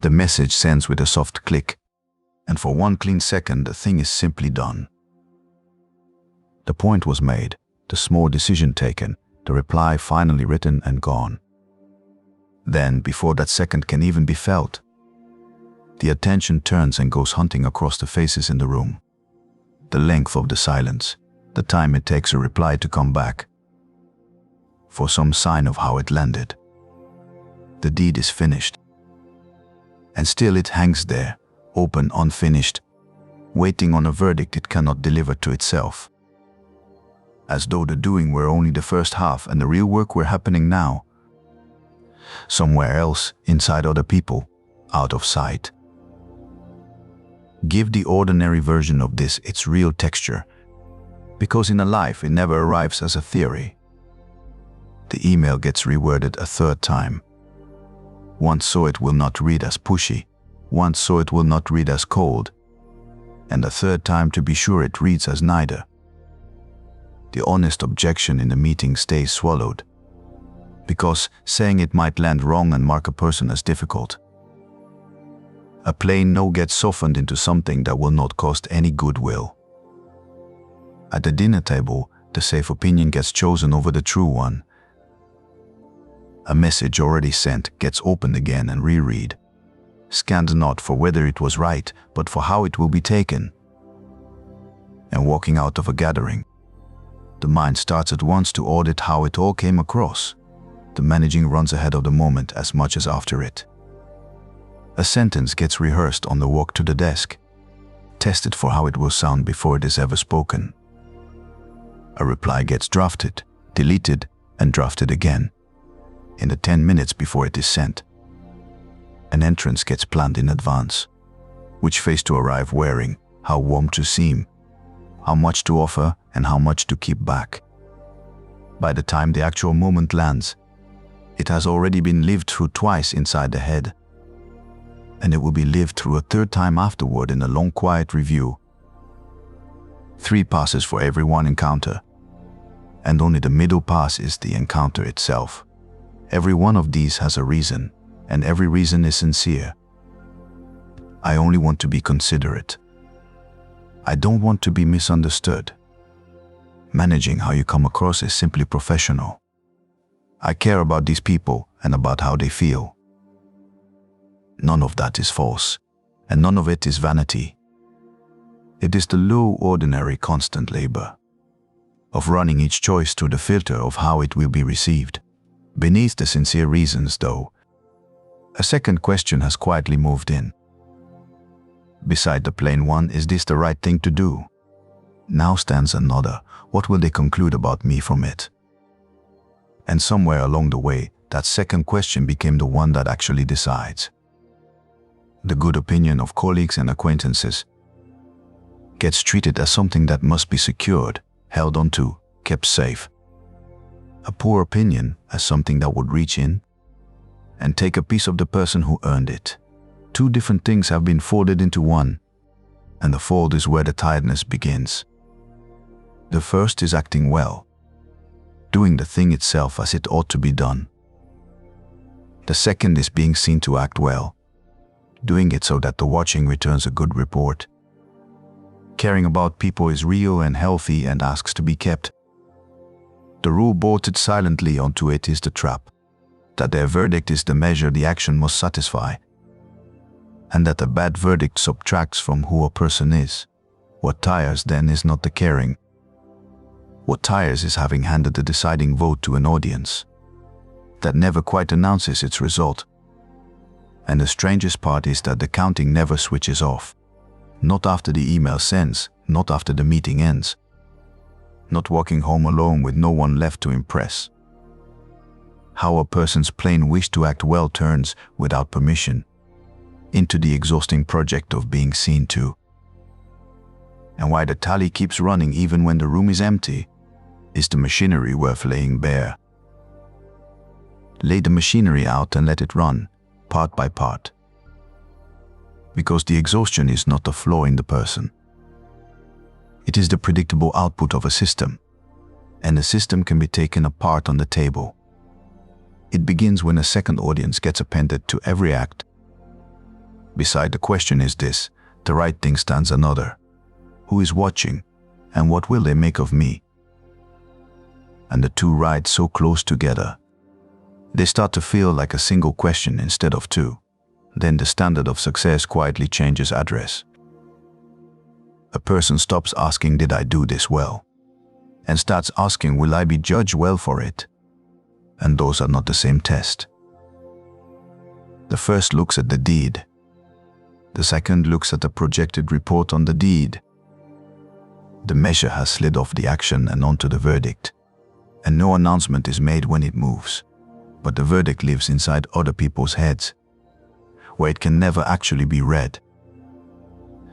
The message sends with a soft click, and for one clean second the thing is simply done. The point was made, the small decision taken, the reply finally written and gone. Then, before that second can even be felt, the attention turns and goes hunting across the faces in the room. The length of the silence, the time it takes a reply to come back, for some sign of how it landed. The deed is finished, and still it hangs there, open, unfinished, waiting on a verdict it cannot deliver to itself. As though the doing were only the first half and the real work were happening now, somewhere else, inside other people, out of sight. Give the ordinary version of this its real texture, because in a life it never arrives as a theory. The email gets reworded a third time. Once so it will not read as pushy, once so it will not read as cold, and a third time to be sure it reads as neither. The honest objection in the meeting stays swallowed, because saying it might land wrong and mark a person as difficult. A plain no gets softened into something that will not cost any goodwill. At the dinner table, the safe opinion gets chosen over the true one. A message already sent gets opened again and reread, scanned not for whether it was right, but for how it will be taken. And walking out of a gathering, the mind starts at once to audit how it all came across. The managing runs ahead of the moment as much as after it. A sentence gets rehearsed on the walk to the desk, tested for how it will sound before it is ever spoken. A reply gets drafted, deleted, and drafted again, in the 10 minutes before it is sent. An entrance gets planned in advance, which face to arrive wearing, how warm to seem, how much to offer and how much to keep back. By the time the actual moment lands, it has already been lived through twice inside the head, and it will be lived through a third time afterward in a long quiet review. 3 passes for every one encounter, and only the middle pass is the encounter itself. Every one of these has a reason, and every reason is sincere. I only want to be considerate. I don't want to be misunderstood. Managing how you come across is simply professional. I care about these people and about how they feel. None of that is false, and none of it is vanity. It is the low, ordinary, constant labor of running each choice through the filter of how it will be received. Beneath the sincere reasons, though, a second question has quietly moved in. Beside the plain one, is this the right thing to do? Now stands another, what will they conclude about me from it? And somewhere along the way, that second question became the one that actually decides. The good opinion of colleagues and acquaintances gets treated as something that must be secured, held onto, kept safe. A poor opinion as something that would reach in and take a piece of the person who earned it. 2 different things have been folded into one, and the fold is where the tiredness begins. The first is acting well, doing the thing itself as it ought to be done. The second is being seen to act well, doing it so that the watching returns a good report. Caring about people is real and healthy and asks to be kept. The rule bolted silently onto it is the trap, that their verdict is the measure the action must satisfy, and that a bad verdict subtracts from who a person is. What tires then is not the caring. What tires is having handed the deciding vote to an audience that never quite announces its result. And the strangest part is that the counting never switches off. Not after the email sends, not after the meeting ends. Not walking home alone with no one left to impress. How a person's plain wish to act well turns, without permission, into the exhausting project of being seen to. And why the tally keeps running even when the room is empty, is the machinery worth laying bare. Lay the machinery out and let it run, part by part. Because the exhaustion is not a flaw in the person. It is the predictable output of a system, and the system can be taken apart on the table. It begins when a second audience gets appended to every act, Beside the question is this, the right thing stands another. Who is watching, and what will they make of me? And the two ride so close together. They start to feel like a single question instead of two. Then the standard of success quietly changes address. A person stops asking, did I do this well? And starts asking, will I be judged well for it? And those are not the same test. The first looks at the deed. The second looks at the projected report on the deed. The measure has slid off the action and onto the verdict, and no announcement is made when it moves, but the verdict lives inside other people's heads, where it can never actually be read.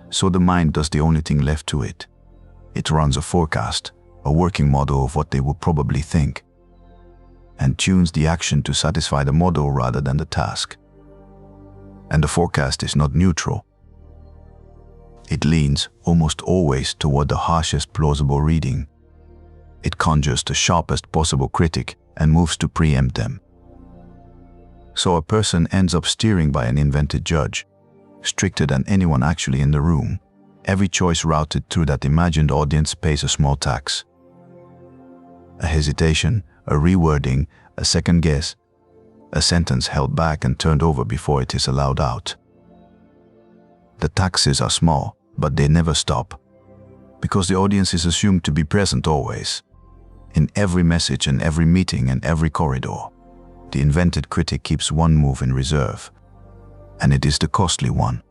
So the mind does the only thing left to it. It runs a forecast, a working model of what they will probably think, and tunes the action to satisfy the model rather than the task. And the forecast is not neutral. It leans almost always toward the harshest plausible reading. It conjures the sharpest possible critic and moves to preempt them. So a person ends up steering by an invented judge, stricter than anyone actually in the room. Every choice routed through that imagined audience pays a small tax. A hesitation, a rewording, a second guess, a sentence held back and turned over before it is allowed out. The taxes are small, but they never stop, because the audience is assumed to be present always, in every message and every meeting and every corridor. The invented critic keeps one move in reserve, and it is the costly one.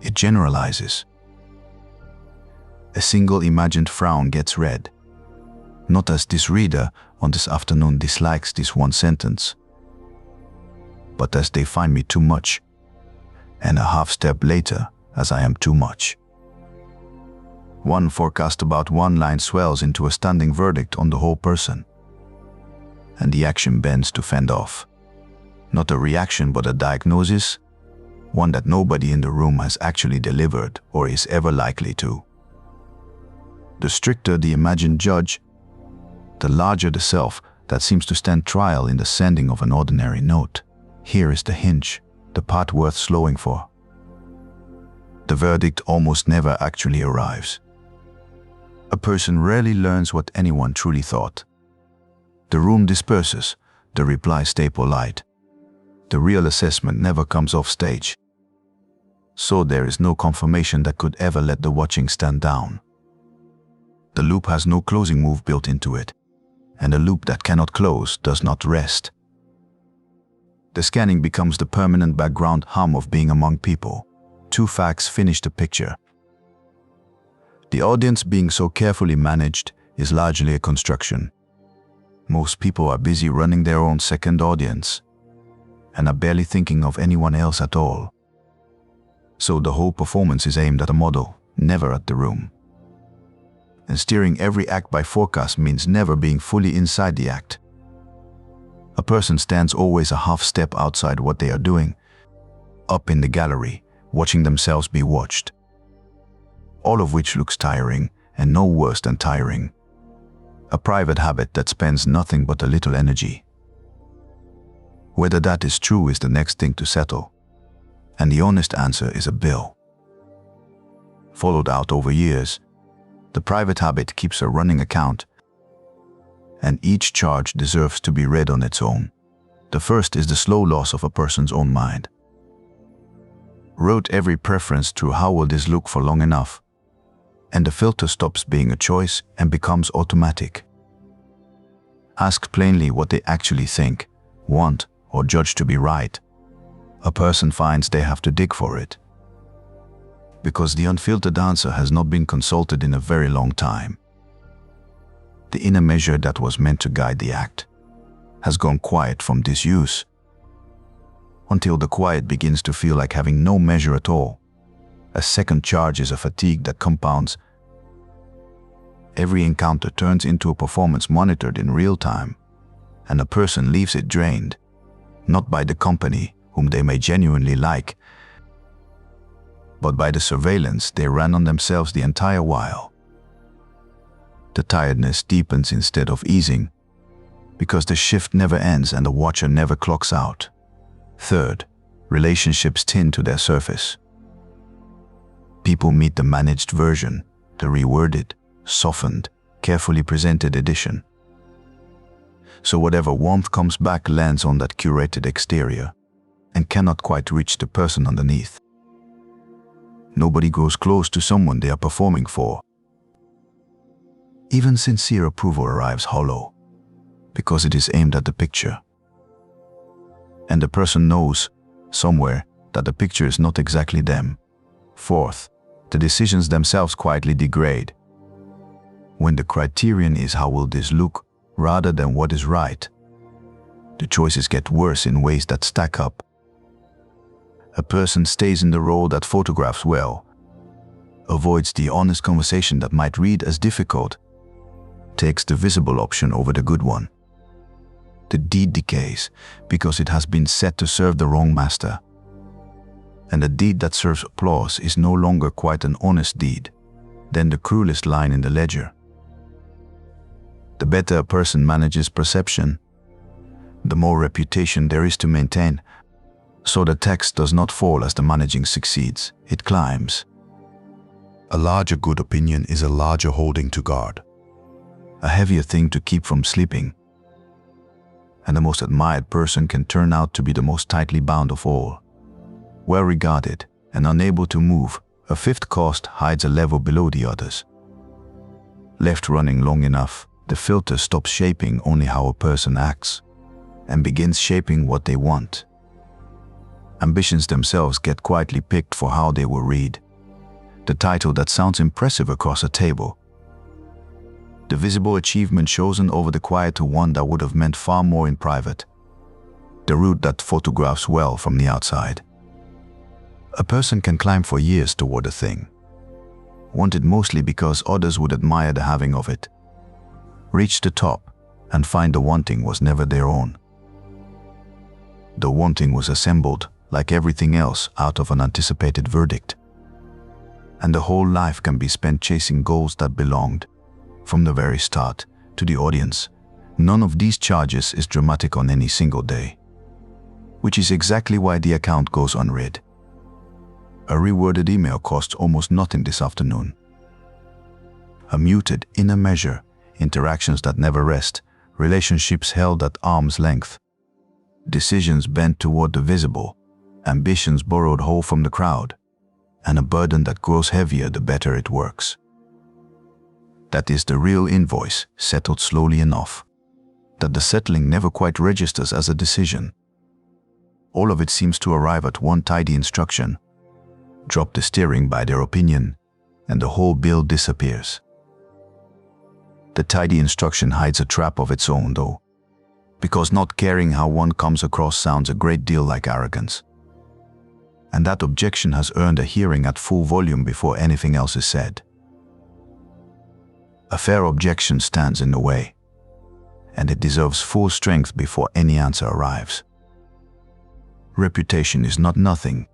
It generalizes. A single imagined frown gets read, not as this reader on this afternoon dislikes this one sentence, but as they find me too much, and a half step later as I am too much. One forecast about one line swells into a standing verdict on the whole person, and the action bends to fend off. Not a reaction but a diagnosis, one that nobody in the room has actually delivered or is ever likely to. The stricter the imagined judge, the larger the self that seems to stand trial in the sending of an ordinary note. Here is the hinge, the part worth slowing for. The verdict almost never actually arrives. A person rarely learns what anyone truly thought. The room disperses, the replies stay polite. The real assessment never comes off stage. So there is no confirmation that could ever let the watching stand down. The loop has no closing move built into it, and a loop that cannot close does not rest. The scanning becomes the permanent background hum of being among people. Two facts finish the picture. The audience being so carefully managed is largely a construction. Most people are busy running their own second audience and are barely thinking of anyone else at all. So the whole performance is aimed at a model, never at the room. And steering every act by forecast means never being fully inside the act. A person stands always a half step outside what they are doing, up in the gallery, watching themselves be watched. All of which looks tiring, and no worse than tiring. A private habit that spends nothing but a little energy. Whether that is true is the next thing to settle, and the honest answer is a bill. Followed out over years, the private habit keeps a running account, and each charge deserves to be read on its own. The first is the slow loss of a person's own mind. Wrote every preference through how will this look for long enough, and the filter stops being a choice and becomes automatic. Ask plainly what they actually think, want, or judge to be right. A person finds they have to dig for it, because the unfiltered answer has not been consulted in a very long time. The inner measure that was meant to guide the act has gone quiet from disuse, until the quiet begins to feel like having no measure at all. A second charge is a fatigue that compounds. Every encounter turns into a performance monitored in real time, and a person leaves it drained, not by the company, whom they may genuinely like, but by the surveillance they ran on themselves the entire while. The tiredness deepens instead of easing, because the shift never ends and the watcher never clocks out. Third, relationships thin to their surface. People meet the managed version, the reworded, softened, carefully presented edition. So whatever warmth comes back lands on that curated exterior and cannot quite reach the person underneath. Nobody goes close to someone they are performing for. Even sincere approval arrives hollow, because it is aimed at the picture. And the person knows, somewhere, that the picture is not exactly them. Fourth, the decisions themselves quietly degrade. When the criterion is how will this look, rather than what is right, the choices get worse in ways that stack up. A person stays in the role that photographs well, avoids the honest conversation that might read as difficult, takes the visible option over the good one. The deed decays because it has been set to serve the wrong master. And a deed that serves applause is no longer quite an honest deed, then the cruelest line in the ledger. The better a person manages perception, the more reputation there is to maintain. So the text does not fall as the managing succeeds, it climbs. A larger good opinion is a larger holding to guard, a heavier thing to keep from slipping. And the most admired person can turn out to be the most tightly bound of all. Well regarded and unable to move, a fifth cost hides a level below the others. Left running long enough, the filter stops shaping only how a person acts and begins shaping what they want. Ambitions themselves get quietly picked for how they will read. The title that sounds impressive across a table. The visible achievement chosen over the quieter one that would have meant far more in private. The route that photographs well from the outside. A person can climb for years toward a thing, wanted mostly because others would admire the having of it. Reach the top and find the wanting was never their own. The wanting was assembled, like everything else, out of an anticipated verdict. And the whole life can be spent chasing goals that belonged, from the very start, to the audience. None of these charges is dramatic on any single day, which is exactly why the account goes unread. A reworded email costs almost nothing this afternoon. A muted, inner measure, interactions that never rest, relationships held at arm's length, decisions bent toward the visible, ambitions borrowed whole from the crowd, and a burden that grows heavier the better it works. That is the real invoice, settled slowly enough, that the settling never quite registers as a decision. All of it seems to arrive at one tidy instruction. Drop the steering by their opinion, and the whole bill disappears. The tidy instruction hides a trap of its own, though, because not caring how one comes across sounds a great deal like arrogance. And that objection has earned a hearing at full volume before anything else is said. A fair objection stands in the way, and it deserves full strength before any answer arrives. Reputation is not nothing.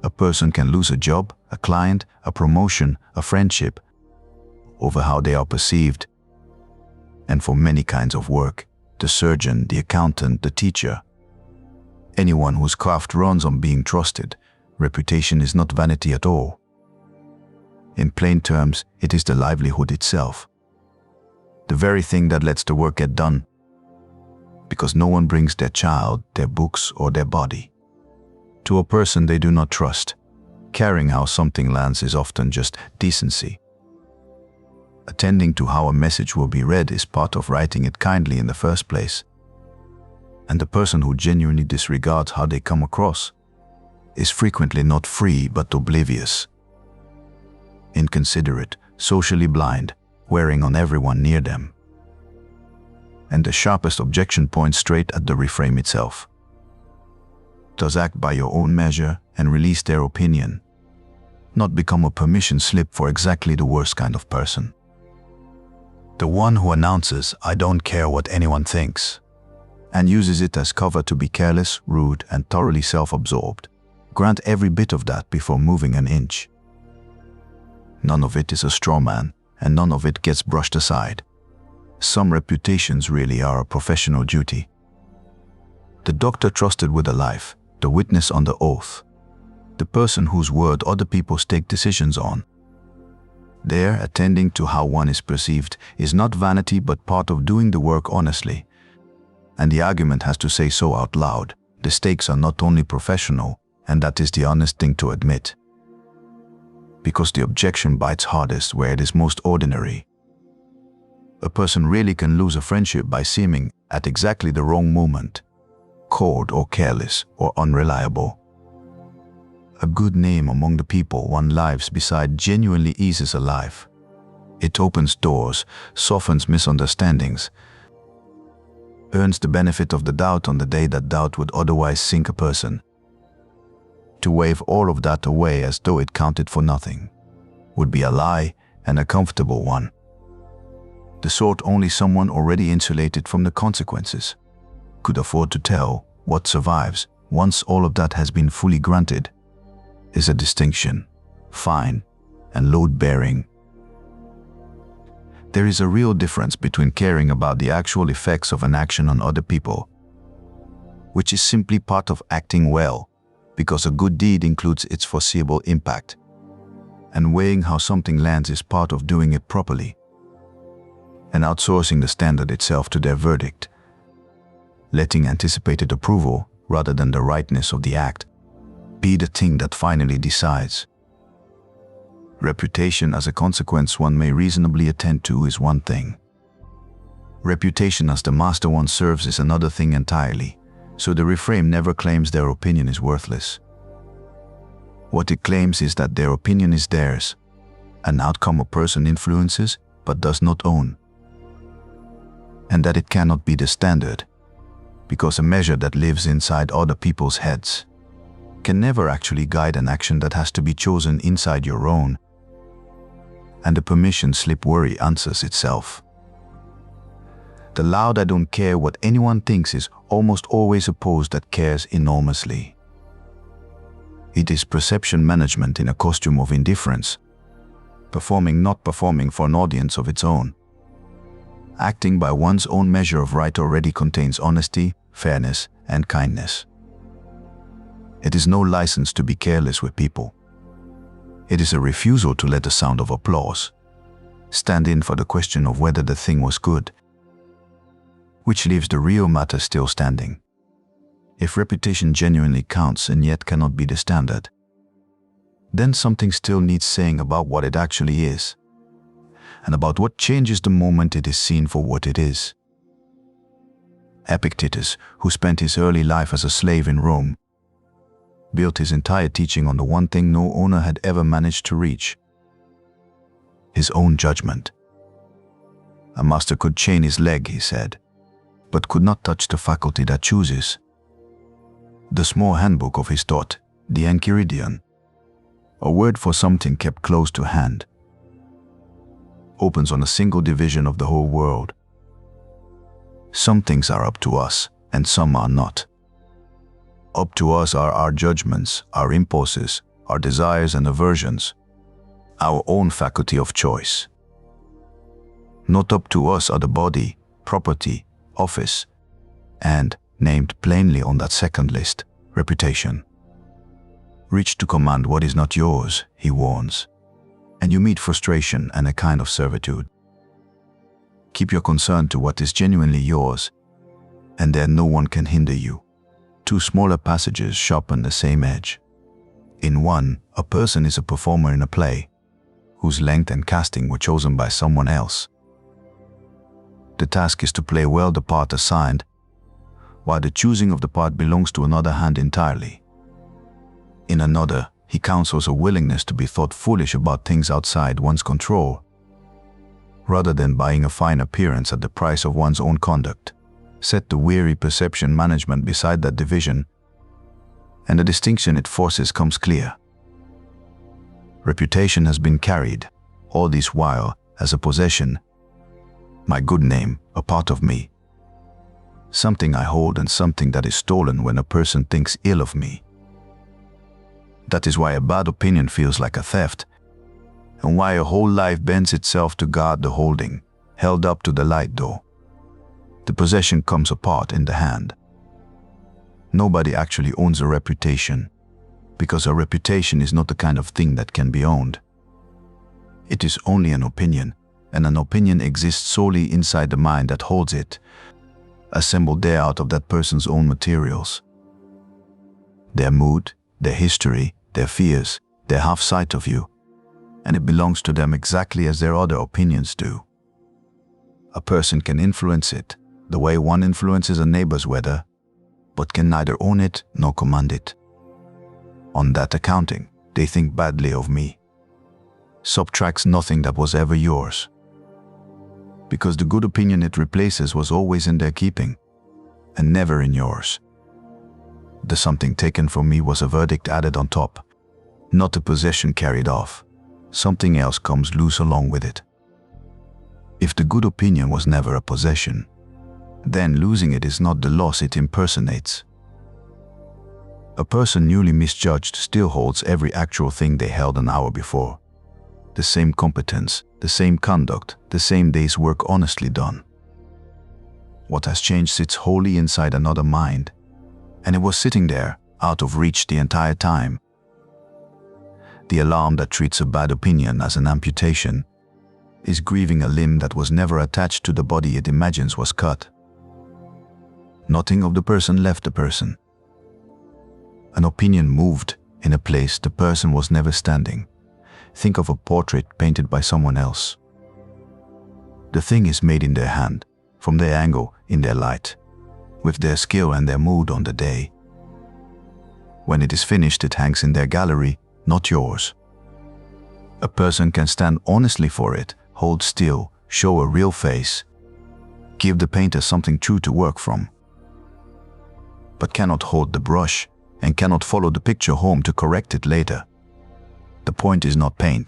A person can lose a job, a client, a promotion, a friendship, over how they are perceived. And for many kinds of work, the surgeon, the accountant, the teacher, anyone whose craft runs on being trusted, reputation is not vanity at all. In plain terms, it is the livelihood itself. The very thing that lets the work get done. Because no one brings their child, their books, or their body to a person they do not trust. Caring how something lands is often just decency. Attending to how a message will be read is part of writing it kindly in the first place. And the person who genuinely disregards how they come across is frequently not free but oblivious. Inconsiderate, socially blind, wearing on everyone near them. And the sharpest objection points straight at the reframe itself. Does act by your own measure and release their opinion, not become a permission slip for exactly the worst kind of person. The one who announces, "I don't care what anyone thinks," and uses it as cover to be careless, rude, and thoroughly self-absorbed. Grant every bit of that before moving an inch. None of it is a straw man, and none of it gets brushed aside. Some reputations really are a professional duty. The doctor trusted with a life, the witness under oath, the person whose word other people stake decisions on. There, attending to how one is perceived is not vanity but part of doing the work honestly. And the argument has to say so out loud. The stakes are not only professional, and that is the honest thing to admit. Because the objection bites hardest where it is most ordinary. A person really can lose a friendship by seeming, at exactly the wrong moment, cold or careless or unreliable. A good name among the people one lives beside genuinely eases a life. It opens doors, softens misunderstandings, earns the benefit of the doubt on the day that doubt would otherwise sink a person. To wave all of that away as though it counted for nothing would be a lie, and a comfortable one. The sort only someone already insulated from the consequences could afford to tell. What survives, once all of that has been fully granted, is a distinction, fine, and load-bearing. There is a real difference between caring about the actual effects of an action on other people, which is simply part of acting well, because a good deed includes its foreseeable impact, and weighing how something lands is part of doing it properly, and outsourcing the standard itself to their verdict, letting anticipated approval, rather than the rightness of the act, be the thing that finally decides. Reputation as a consequence one may reasonably attend to is one thing. Reputation as the master one serves is another thing entirely, so the refrain never claims their opinion is worthless. What it claims is that their opinion is theirs, an outcome a person influences but does not own, and that it cannot be the standard, because a measure that lives inside other people's heads can never actually guide an action that has to be chosen inside your own, and the permission slip worry answers itself. The loud "I don't care what anyone thinks" is almost always a pose that cares enormously. It is perception management in a costume of indifference, performing not performing for an audience of its own. Acting by one's own measure of right already contains honesty, fairness, and kindness. It is no license to be careless with people. It is a refusal to let the sound of applause stand in for the question of whether the thing was good, which leaves the real matter still standing. If reputation genuinely counts and yet cannot be the standard, then something still needs saying about what it actually is, and about what changes the moment it is seen for what it is. Epictetus, who spent his early life as a slave in Rome, built his entire teaching on the one thing no owner had ever managed to reach: his own judgment. A master could chain his leg, he said, but could not touch the faculty that chooses. The small handbook of his thought, the Enchiridion, a word for something kept close to hand, opens on a single division of the whole world. Some things are up to us, and some are not. Up to us are our judgments, our impulses, our desires and aversions, our own faculty of choice. Not up to us are the body, property, office, and, named plainly on that second list, reputation. Reach to command what is not yours, he warns, and you meet frustration and a kind of servitude. Keep your concern to what is genuinely yours, and then no one can hinder you. Two smaller passages sharpen the same edge. In one, a person is a performer in a play, whose length and casting were chosen by someone else. The task is to play well the part assigned, while the choosing of the part belongs to another hand entirely. In another, he counsels a willingness to be thought foolish about things outside one's control, rather than buying a fine appearance at the price of one's own conduct. Set the weary perception management beside that division, and the distinction it forces comes clear. Reputation has been carried, all this while, as a possession, my good name, a part of me, something I hold and something that is stolen when a person thinks ill of me. That is why a bad opinion feels like a theft, and why a whole life bends itself to guard the holding, held up to the light door. The possession comes apart in the hand. Nobody actually owns a reputation, because a reputation is not the kind of thing that can be owned. It is only an opinion, and an opinion exists solely inside the mind that holds it, assembled there out of that person's own materials. Their mood, their history, their fears, their half-sight of you, and it belongs to them exactly as their other opinions do. A person can influence it, the way one influences a neighbor's weather, but can neither own it nor command it. On that accounting, they think badly of me. Subtracts nothing that was ever yours, because the good opinion it replaces was always in their keeping, and never in yours. The something taken from me was a verdict added on top, not a possession carried off. Something else comes loose along with it. If the good opinion was never a possession, then losing it is not the loss it impersonates. A person newly misjudged still holds every actual thing they held an hour before. The same competence, the same conduct, the same day's work honestly done. What has changed sits wholly inside another mind, and it was sitting there, out of reach the entire time. The alarm that treats a bad opinion as an amputation is grieving a limb that was never attached to the body it imagines was cut. Nothing of the person left the person. An opinion moved in a place the person was never standing. Think of a portrait painted by someone else. The thing is made in their hand, from their angle, in their light, with their skill and their mood on the day. When it is finished, it hangs in their gallery, not yours. A person can stand honestly for it, hold still, show a real face, give the painter something true to work from, but cannot hold the brush and cannot follow the picture home to correct it later. The point is not paint.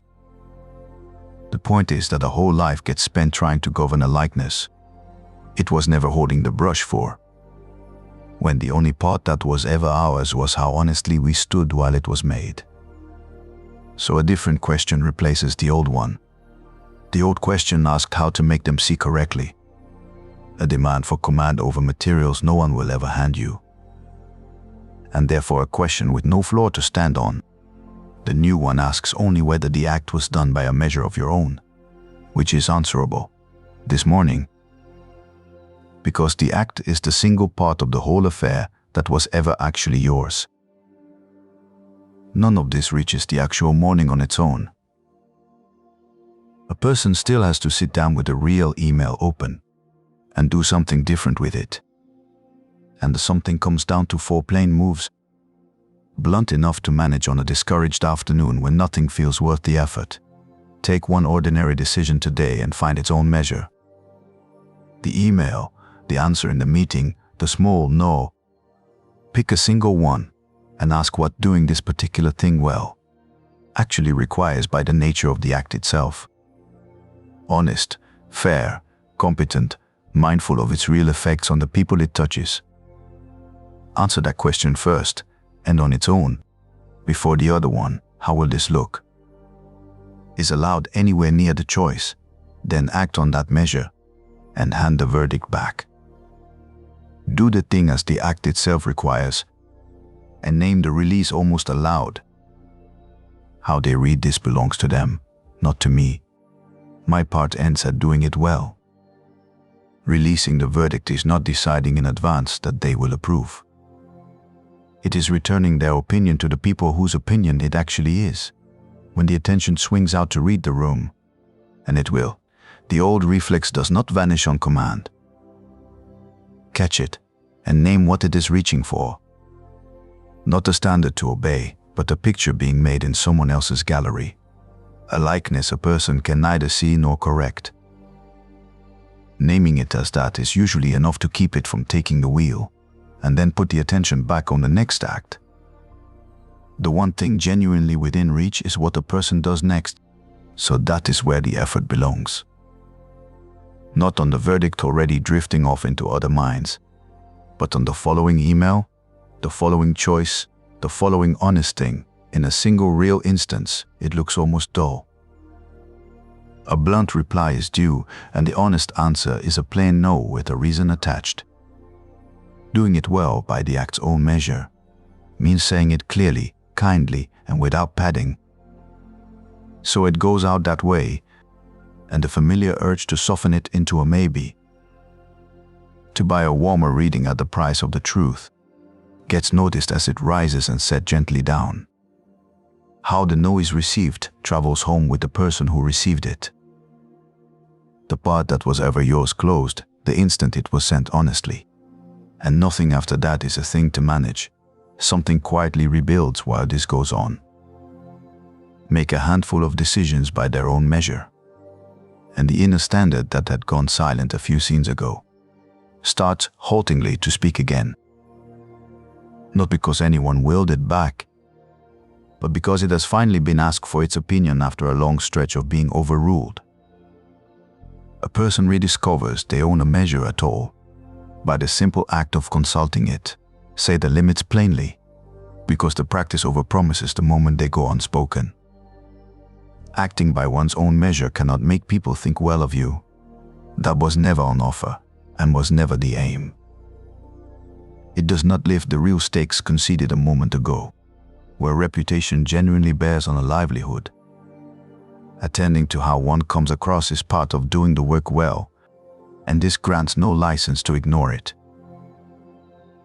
The point is that a whole life gets spent trying to govern a likeness it was never holding the brush for, when the only part that was ever ours was how honestly we stood while it was made. So a different question replaces the old one. The old question asked how to make them see correctly, a demand for command over materials no one will ever hand you, and therefore a question with no floor to stand on. The new one asks only whether the act was done by a measure of your own, which is answerable this morning, because the act is the single part of the whole affair that was ever actually yours. None of this reaches the actual morning on its own. A person still has to sit down with a real email open and do something different with it. And the something comes down to 4 plain moves, blunt enough to manage on a discouraged afternoon when nothing feels worth the effort. Take one ordinary decision today and find its own measure. The email, the answer in the meeting, the small no. Pick a single one and ask what doing this particular thing well actually requires by the nature of the act itself. Honest, fair, competent, mindful of its real effects on the people it touches. Answer that question first, and on its own, before the other one. How will this look? Is allowed anywhere near the choice, then act on that measure and hand the verdict back. Do the thing as the act itself requires, and name the release almost aloud. How they read this belongs to them, not to me. My part ends at doing it well. Releasing the verdict is not deciding in advance that they will approve. It is returning their opinion to the people whose opinion it actually is, when the attention swings out to read the room, and it will. The old reflex does not vanish on command. Catch it, and name what it is reaching for. Not a standard to obey, but a picture being made in someone else's gallery. A likeness a person can neither see nor correct. Naming it as that is usually enough to keep it from taking the wheel, and then put the attention back on the next act. The one thing genuinely within reach is what a person does next, so that is where the effort belongs. Not on the verdict already drifting off into other minds, but on the following email, the following choice, the following honest thing. In a single real instance, it looks almost dull. A blunt reply is due, and the honest answer is a plain no with a reason attached. Doing it well by the act's own measure means saying it clearly, kindly, and without padding. So it goes out that way, and the familiar urge to soften it into a maybe, to buy a warmer reading at the price of the truth, gets noticed as it rises and set gently down. How the no is received travels home with the person who received it. The part that was ever yours closed the instant it was sent honestly, and nothing after that is a thing to manage. Something quietly rebuilds while this goes on. Make a handful of decisions by their own measure, and the inner standard that had gone silent a few scenes ago starts haltingly to speak again. Not because anyone willed it back, but because it has finally been asked for its opinion after a long stretch of being overruled. A person rediscovers they own a measure at all by the simple act of consulting it, say the limits plainly, because the practice overpromises the moment they go unspoken. Acting by one's own measure cannot make people think well of you. That was never on offer and was never the aim. It does not lift the real stakes conceded a moment ago, where reputation genuinely bears on a livelihood. Attending to how one comes across is part of doing the work well, and this grants no license to ignore it.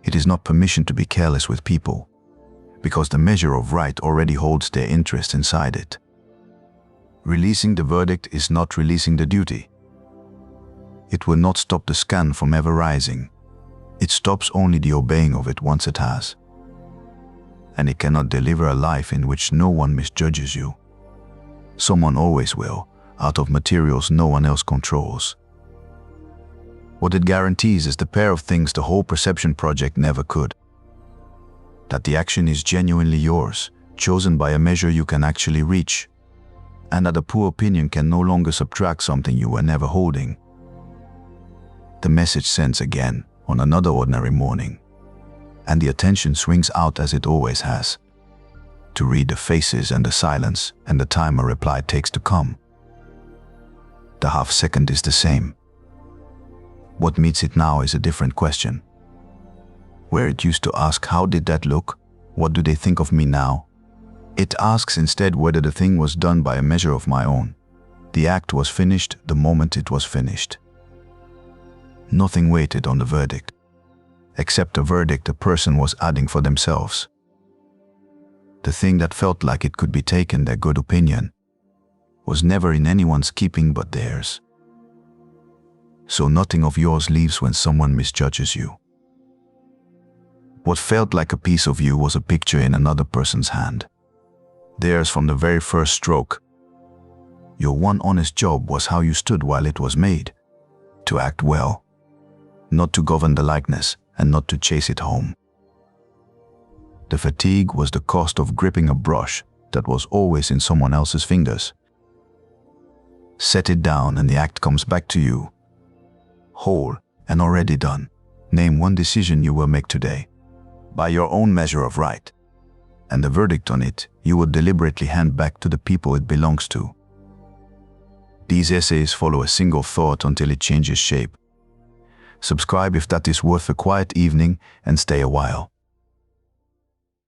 It is not permission to be careless with people, because the measure of right already holds their interest inside it. Releasing the verdict is not releasing the duty. It will not stop the scan from ever rising. It stops only the obeying of it once it has. And it cannot deliver a life in which no one misjudges you. Someone always will, out of materials no one else controls. What it guarantees is the pair of things the whole perception project never could. That the action is genuinely yours, chosen by a measure you can actually reach, and that a poor opinion can no longer subtract something you were never holding. The message sends again on another ordinary morning, and the attention swings out as it always has, to read the faces and the silence and the time a reply takes to come. The half second is the same. What meets it now is a different question. Where it used to ask, how did that look? What do they think of me now? It asks instead whether the thing was done by a measure of my own. The act was finished the moment it was finished. Nothing waited on the verdict, except a verdict a person was adding for themselves. The thing that felt like it could be taken, their good opinion, was never in anyone's keeping but theirs. So nothing of yours leaves when someone misjudges you. What felt like a piece of you was a picture in another person's hand. Theirs from the very first stroke. Your one honest job was how you stood while it was made. To act well. Not to govern the likeness and not to chase it home. The fatigue was the cost of gripping a brush that was always in someone else's fingers. Set it down and the act comes back to you. Whole and already done. Name one decision you will make today, by your own measure of right, and the verdict on it you will deliberately hand back to the people it belongs to. These essays follow a single thought until it changes shape. Subscribe if that is worth a quiet evening and stay a while.